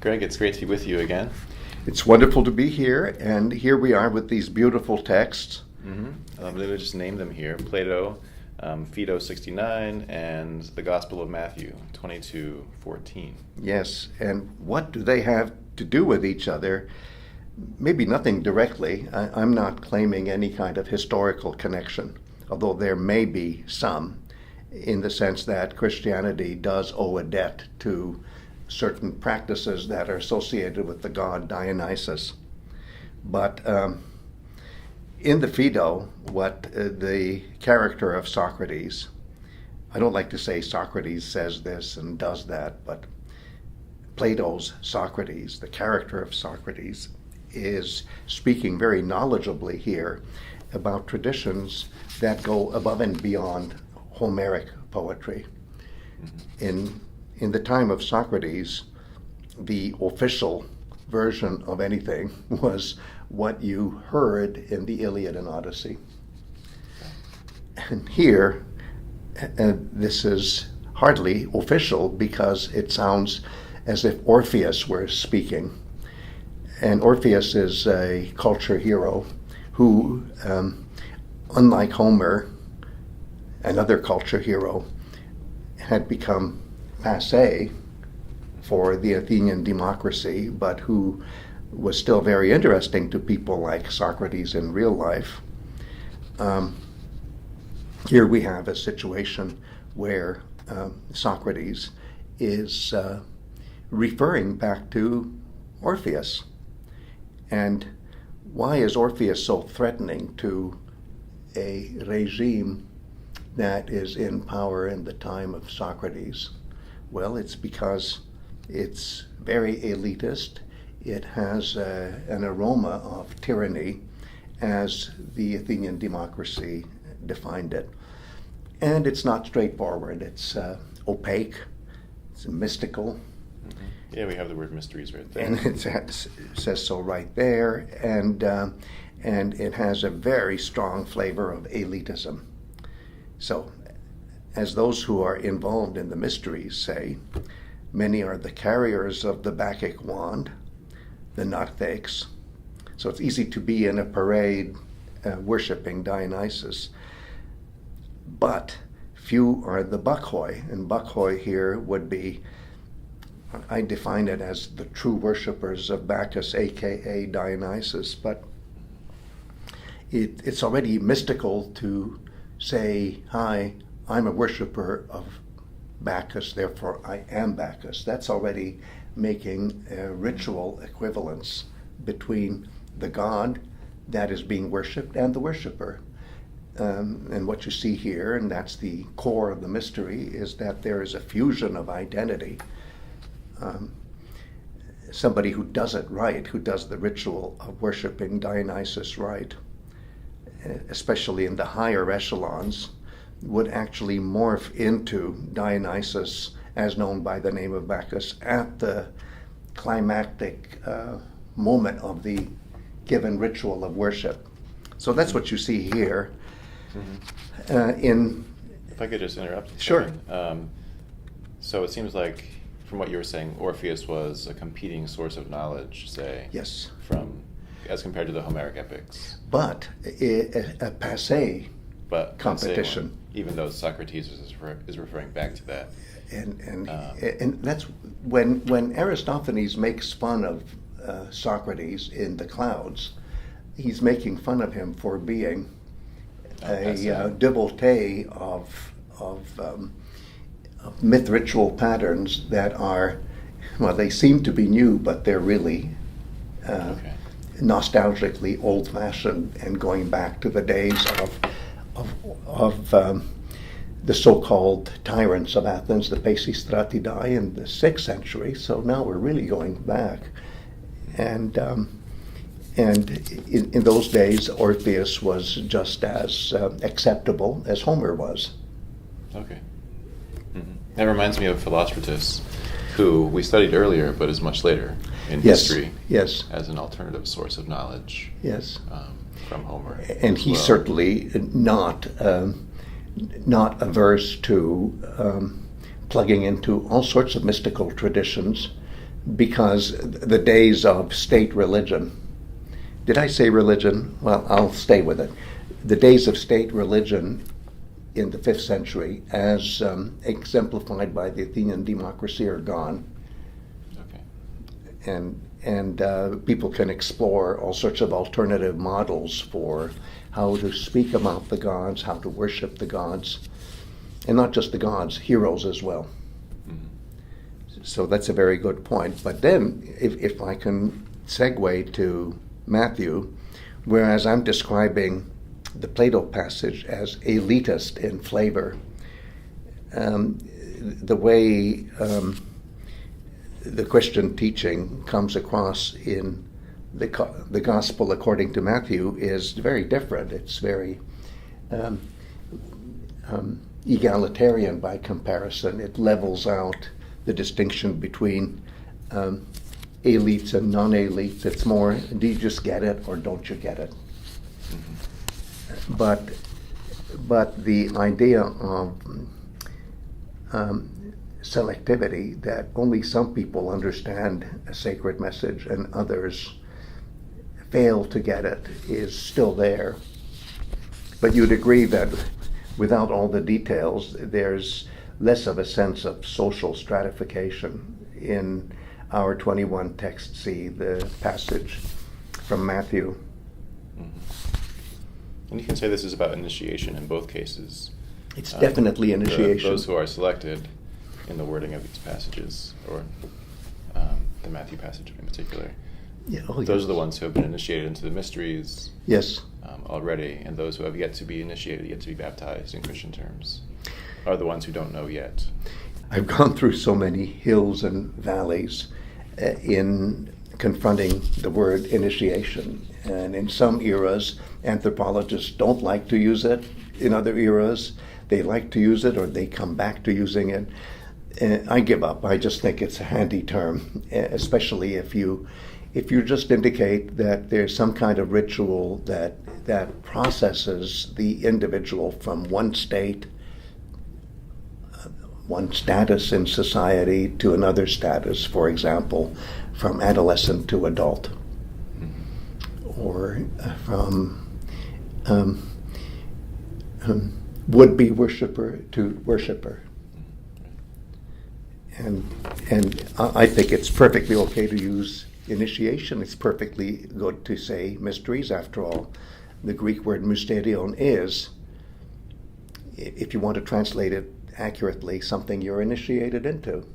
Greg, it's great to be with you again. It's wonderful to be here, and here we are with these beautiful texts. Let me just name them here. Plato, Phaedo 69, and the Gospel of Matthew 22:14. Yes, and what do they have to do with each other? Maybe nothing directly. I'm not claiming any kind of historical connection, although there may be some, in the sense that Christianity does owe a debt to certain practices that are associated with the god Dionysus. But in the Phaedo, what the character of Socrates, I don't like to say Socrates says this and does that, but Plato's Socrates, the character of Socrates, is speaking very knowledgeably here about traditions that go above and beyond Homeric poetry. In the time of Socrates, the official version of anything was what you heard in the Iliad and Odyssey. And here, this is hardly official because it sounds as if Orpheus were speaking. And Orpheus is a culture hero who, unlike Homer, another culture hero, had become passé for the Athenian democracy, but who was still very interesting to people like Socrates in real life. Here we have a situation where Socrates is referring back to Orpheus. And why is Orpheus so threatening to a regime that is in power in the time of Socrates? Well, it's because it's very elitist. It has an aroma of tyranny as the Athenian democracy defined it. And it's not straightforward. It's opaque, it's mystical. Mm-hmm. Yeah, we have the word mysteries right there. And it says so right there. And it has a very strong flavor of elitism. So, as those who are involved in the mysteries say, many are the carriers of the Bacchic wand, the narthex. So it's easy to be in a parade worshiping Dionysus. But few are the Bacchoi, and Bacchoi here would be, I define it as the true worshippers of Bacchus, aka Dionysus, but it's already mystical to say, hi, I'm a worshiper of Bacchus, therefore I am Bacchus. That's already making a ritual equivalence between the god that is being worshipped and the worshiper. And what you see here, and that's the core of the mystery, is that there is a fusion of identity. Somebody who does it right, who does the ritual of worshiping Dionysus right, especially in the higher echelons, would actually morph into Dionysus as known by the name of Bacchus at the climactic moment of the given ritual of worship. So that's what you see here. Mm-hmm. If I could just interrupt. Sure. So it seems like, from what you were saying, Orpheus was a competing source of knowledge, say. Yes. As compared to the Homeric epics. But a passé competition. Even though Socrates is referring back to that. And that's when Aristophanes makes fun of Socrates in the Clouds, he's making fun of him for being a devotee of myth ritual patterns that are, well, they seem to be new, but they're really nostalgically old-fashioned and going back to the days of the so-called tyrants of Athens, the Pisistratidae, in the 6th century. So now we're really going back. And in those days, Orpheus was just as acceptable as Homer was. Okay. Mm-hmm. That reminds me of Philostratus, who we studied earlier, but is much later in history. Yes. As an alternative source of knowledge. Yes. From Homer. And he's certainly not averse to plugging into all sorts of mystical traditions because the days of state religion, did I say religion? Well, I'll stay with it. The days of state religion in the 5th century, as exemplified by the Athenian democracy, are gone. Okay. And people can explore all sorts of alternative models for how to speak about the gods, how to worship the gods, and not just the gods, heroes as well. Mm-hmm. So that's a very good point. But then, if I can segue to Matthew, whereas I'm describing the Plato passage as elitist in flavor, the way the Christian teaching comes across in the Gospel according to Matthew is very different. It's very egalitarian by comparison. It levels out the distinction between elites and non-elites. It's more, do you just get it or don't you get it? Mm-hmm. But the idea of selectivity, that only some people understand a sacred message and others fail to get it, is still there. But you'd agree that without all the details, there's less of a sense of social stratification in our 21 text. See the passage from Matthew. Mm-hmm. And you can say this is about initiation in both cases. It's definitely initiation. Those who are selected in the wording of these passages, or the Matthew passage in particular. Yeah, those are the ones who have been initiated into the mysteries. Yes. Already, and those who have yet to be initiated, yet to be baptized in Christian terms, are the ones who don't know yet. I've gone through so many hills and valleys in confronting the word initiation, and in some eras, anthropologists don't like to use it. In other eras, they like to use it, or they come back to using it. I give up. I just think it's a handy term, especially if you just indicate that there's some kind of ritual that processes the individual from one state, one status in society, to another status, for example, from adolescent to adult, or from would-be worshiper to worshiper. And I think it's perfectly okay to use initiation. It's perfectly good to say mysteries. After all, the Greek word mysterion is, if you want to translate it accurately, something you're initiated into.